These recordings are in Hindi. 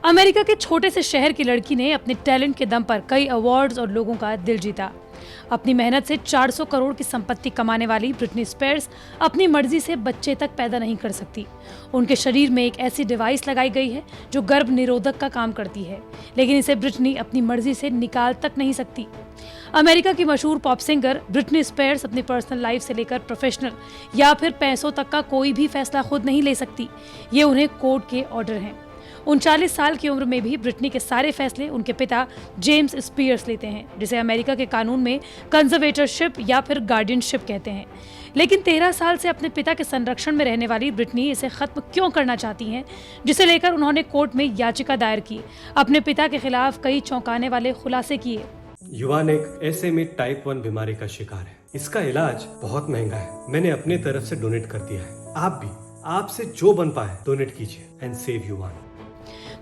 अमेरिका के छोटे से शहर की लड़की ने अपने टैलेंट के दम पर कई अवार्ड्स और लोगों का दिल जीता। अपनी मेहनत से 400 करोड़ की संपत्ति कमाने वाली ब्रिटनी स्पीयर्स अपनी मर्जी से बच्चे तक पैदा नहीं कर सकती। उनके शरीर में एक ऐसी डिवाइस लगाई गई है जो गर्भ निरोधक का काम करती है, लेकिन इसे ब्रिटनी अपनी मर्जी से निकाल तक नहीं सकती। अमेरिका की मशहूर पॉप सिंगर ब्रिटनी स्पीयर्स अपनी पर्सनल लाइफ से लेकर प्रोफेशनल या फिर पैसों तक का कोई भी फैसला खुद नहीं ले सकती। ये उन्हें कोर्ट के ऑर्डर हैं। 39 साल की उम्र में भी ब्रिटनी के सारे फैसले उनके पिता जेम्स स्पीयर्स लेते हैं, जिसे अमेरिका के कानून में कंजर्वेटरशिप या फिर गार्डियनशिप कहते हैं। लेकिन 13 साल से अपने पिता के संरक्षण में रहने वाली ब्रिटनी इसे खत्म क्यों करना चाहती हैं, जिसे लेकर उन्होंने कोर्ट में याचिका दायर की। अपने पिता के खिलाफ कई चौंकाने वाले खुलासे किए। युवान एक SMA टाइप 1 बीमारी का शिकार है। इसका इलाज बहुत महंगा है। मैंने अपनी तरफ से डोनेट कर दिया है। आप भी आपसे जो बन पाए डोनेट कीजिए एंड सेव युवान।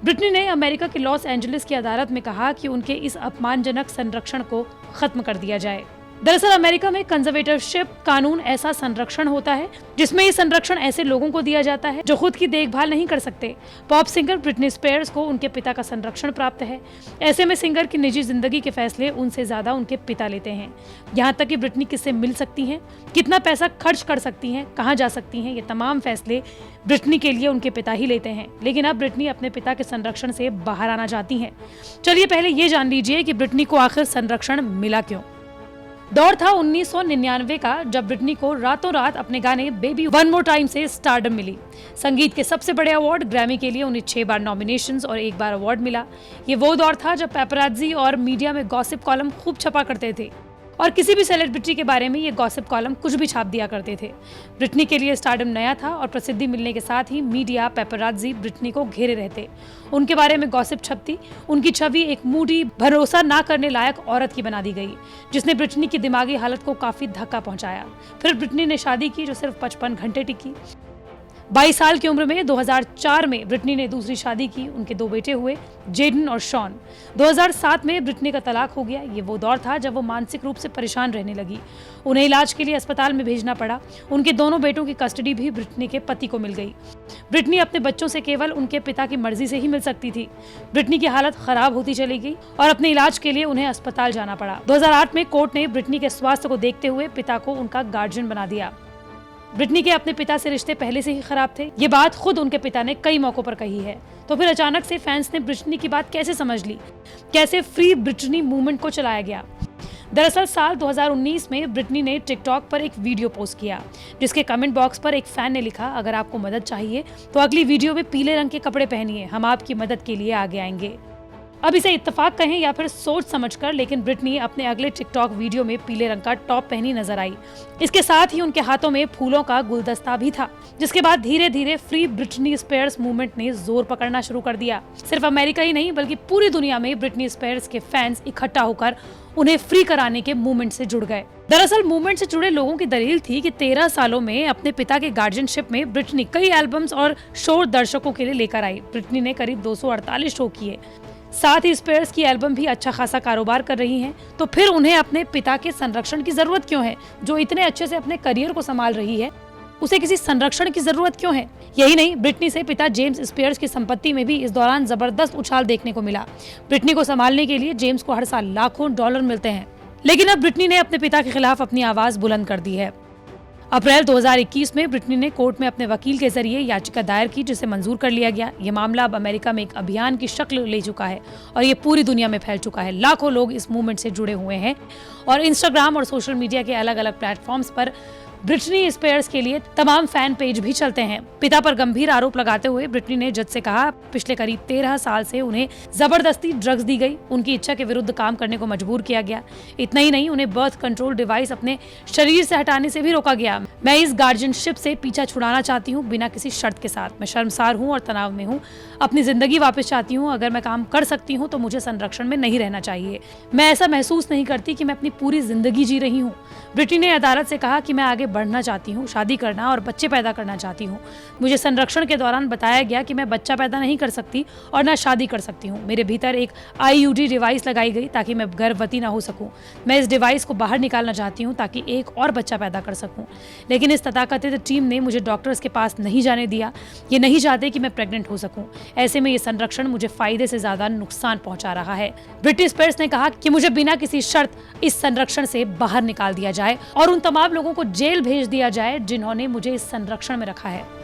ब्रिटनी ने अमेरिका के लॉस एंजलिस की अदालत में कहा कि उनके इस अपमानजनक संरक्षण को खत्म कर दिया जाए। दरअसल अमेरिका में कंजर्वेटरशिप कानून ऐसा संरक्षण होता है जिसमें ये संरक्षण ऐसे लोगों को दिया जाता है जो खुद की देखभाल नहीं कर सकते। पॉप सिंगर ब्रिटनी स्पीयर्स को उनके पिता का संरक्षण प्राप्त है। ऐसे में सिंगर की निजी जिंदगी के फैसले उनसे ज्यादा उनके पिता लेते हैं। यहाँ तक कि ब्रिटनी किससे मिल सकती हैं, कितना पैसा खर्च कर सकती हैं, कहाँ जा सकती हैं, ये तमाम फैसले ब्रिटनी के लिए उनके पिता ही लेते हैं। लेकिन अब ब्रिटनी अपने पिता के संरक्षण से बाहर आना चाहती हैं। चलिए पहले ये जान लीजिए कि ब्रिटनी को आखिर संरक्षण मिला क्यों। दौर था 1999 का, जब ब्रिटनी को रातों रात अपने गाने बेबी वन मोर टाइम से स्टारडम मिली। संगीत के सबसे बड़े अवार्ड ग्रैमी के लिए उन्हें 6 बार नॉमिनेशंस और 1 बार अवार्ड मिला। ये वो दौर था जब पेपराज़ी और मीडिया में गॉसिप कॉलम खूब छपा करते थे और किसी भी सेलिब्रिटी के बारे में ये गॉसिप कॉलम कुछ भी छाप दिया करते थे। ब्रिटनी के लिए स्टारडम नया था और प्रसिद्धि मिलने के साथ ही मीडिया पेपराज़ी ब्रिटनी को घेरे रहते। उनके बारे में गॉसिप छपती। उनकी छवि एक मूडी, भरोसा ना करने लायक औरत की बना दी गई, जिसने ब्रिटनी की दिमागी हालत को काफी धक्का पहुंचाया। फिर ब्रिटनी ने शादी की जो सिर्फ 55 घंटे टिकी। 22 साल की उम्र में 2004 में ब्रिटनी ने दूसरी शादी की। उनके 2 बेटे हुए, जेडन और शॉन। 2007 में ब्रिटनी का तलाक हो गया। ये वो दौर था जब वो मानसिक रूप से परेशान रहने लगी। उन्हें इलाज के लिए अस्पताल में भेजना पड़ा। उनके दोनों बेटों की कस्टडी भी ब्रिटनी के पति को मिल गई। ब्रिटनी अपने बच्चों से केवल उनके पिता की मर्जी से ही मिल सकती थी। ब्रिटनी की हालत खराब होती चली गई और अपने इलाज के लिए उन्हें अस्पताल जाना पड़ा। 2008 में कोर्ट ने ब्रिटनी के स्वास्थ्य को देखते हुए पिता को उनका गार्जियन बना दिया। ब्रिटनी के अपने पिता से रिश्ते पहले से ही खराब थे। ये बात खुद उनके पिता ने कई मौकों पर कही है। तो फिर अचानक से फैंस ने ब्रिटनी की बात कैसे समझ ली? कैसे फ्री ब्रिटनी मूवमेंट को चलाया गया? दरअसल साल 2019 में ब्रिटनी ने टिकटॉक पर एक वीडियो पोस्ट किया, जिसके कमेंट बॉक्स पर एक फैन ने लिखा, अगर आपको मदद चाहिए तो अगली वीडियो में पीले रंग के कपड़े पहनिए, हम आपकी मदद के लिए आगे आएंगे। अब इसे इत्तेफाक कहें या फिर सोच समझकर, लेकिन ब्रिटनी अपने अगले टिकटॉक वीडियो में पीले रंग का टॉप पहनी नजर आई। इसके साथ ही उनके हाथों में फूलों का गुलदस्ता भी था। जिसके बाद धीरे धीरे फ्री ब्रिटनी स्पीयर्स मूवमेंट ने जोर पकड़ना शुरू कर दिया। सिर्फ अमेरिका ही नहीं बल्कि पूरी दुनिया में ब्रिटनी स्पीयर्स के फैंस इकट्ठा होकर उन्हें फ्री कराने के मूवमेंट से जुड़ गए। दरअसल मूवमेंट से जुड़े लोगों की दलील थी कि 13 सालों में अपने पिता के गार्जियनशिप में ब्रिटनी कई एल्बम्स और शो दर्शकों के लिए लेकर आई। ब्रिटनी ने करीब 248 शो किए। साथ ही स्पीयर्स की एल्बम भी अच्छा खासा कारोबार कर रही हैं। तो फिर उन्हें अपने पिता के संरक्षण की जरूरत क्यों है? जो इतने अच्छे से अपने करियर को संभाल रही है, उसे किसी संरक्षण की जरूरत क्यों है? यही नहीं, ब्रिटनी से पिता जेम्स स्पीयर्स की संपत्ति में भी इस दौरान जबरदस्त उछाल देखने को मिला। ब्रिटनी को संभालने के लिए जेम्स को हर साल लाखों डॉलर मिलते हैं। लेकिन अब ब्रिटनी ने अपने पिता के खिलाफ अपनी आवाज बुलंद कर दी है। अप्रैल 2021 में ब्रिटनी ने कोर्ट में अपने वकील के जरिए याचिका दायर की, जिसे मंजूर कर लिया गया। ये मामला अब अमेरिका में एक अभियान की शक्ल ले चुका है और ये पूरी दुनिया में फैल चुका है। लाखों लोग इस मूवमेंट से जुड़े हुए हैं और इंस्टाग्राम और सोशल मीडिया के अलग अलग प्लेटफॉर्म्स पर ब्रिटनी स्पीयर्स के लिए तमाम फैन पेज भी चलते हैं। पिता पर गंभीर आरोप लगाते हुए ब्रिटनी ने जज से कहा, पिछले करीब 13 साल से उन्हें जबरदस्ती ड्रग्स दी गई, उनकी इच्छा के विरुद्ध काम करने को मजबूर किया गया। इतना ही नहीं, उन्हें बर्थ कंट्रोल डिवाइस अपने शरीर से हटाने से भी रोका गया। मैं इस गार्जियनशिप से पीछा छुड़ाना चाहती हूँ बिना किसी शर्त के साथ। मैं शर्मसार हूँ और तनाव में हूँ, अपनी जिंदगी वापस चाहती हूँ। अगर मैं काम कर सकती हूँ तो मुझे संरक्षण में नहीं रहना चाहिए। मैं ऐसा महसूस नहीं करती कि मैं अपनी पूरी जिंदगी जी रही हूँ। ब्रिटनी ने अदालत से कहा कि मैं आगे बढ़ना चाहती हूँ, शादी करना और बच्चे पैदा करना चाहती हूँ। मुझे संरक्षण के दौरान बताया गया कि मैं बच्चा पैदा नहीं कर सकती और ना शादी कर सकती हूँ। मेरे भीतर एक IUD डिवाइस लगाई गई ताकि मैं गर्भवती ना हो सकूँ। मैं इस डिवाइस को बाहर निकालना चाहती हूँ ताकि एक और बच्चा पैदा कर सकूँ, लेकिन इस तथाकथित टीम ने मुझे डॉक्टर्स के पास नहीं जाने दिया। ये नहीं चाहते कि मैं प्रेग्नेंट हो सकूँ। ऐसे में ये संरक्षण मुझे फायदे से ज्यादा नुकसान पहुंचा रहा है। ब्रिटनी स्पीयर्स ने कहा कि मुझे बिना किसी शर्त इस संरक्षण से बाहर निकाल दिया जाए और उन तमाम लोगों को जेल भेज दिया जाए जिन्होंने मुझे इस संरक्षण में रखा है।